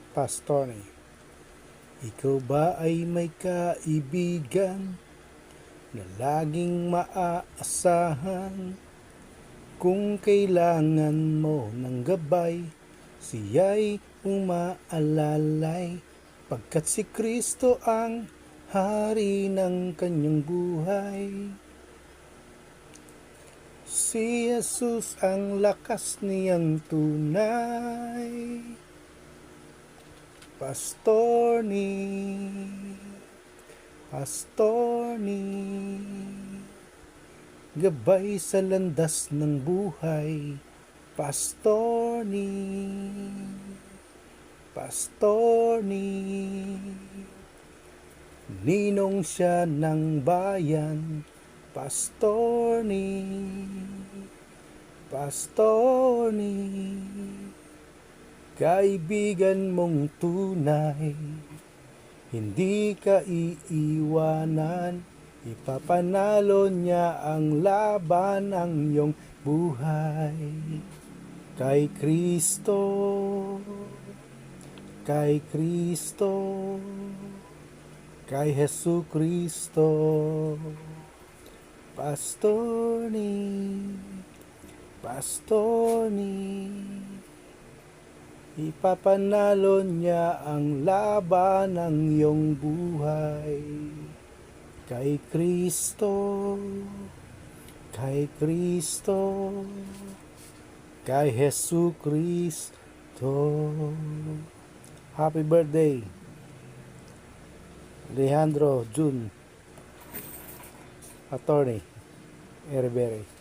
Pastor. Ikaw ba ay may kaibigan na laging maaasahan? Kung kailangan mo ng gabay, siya'y umaalalay, pagkat si Kristo ang hari ng kanyang buhay. Si Jesus ang lakas niyang tunay. Pastor ni gabay sa landas ng buhay. Pastor ni ninong siya ng bayan. Pastor ni kaibigan mong tunay, hindi ka iiwanan, ipapanalo niya ang laban ng iyong buhay. Kay Kristo, kay Jesu Kristo. Pastor ni ipapanalo niya ang laban ng iyong buhay. Kay Kristo, kay Jesu Kristo. Happy birthday, Alejandro Jun, Attorney Erebere.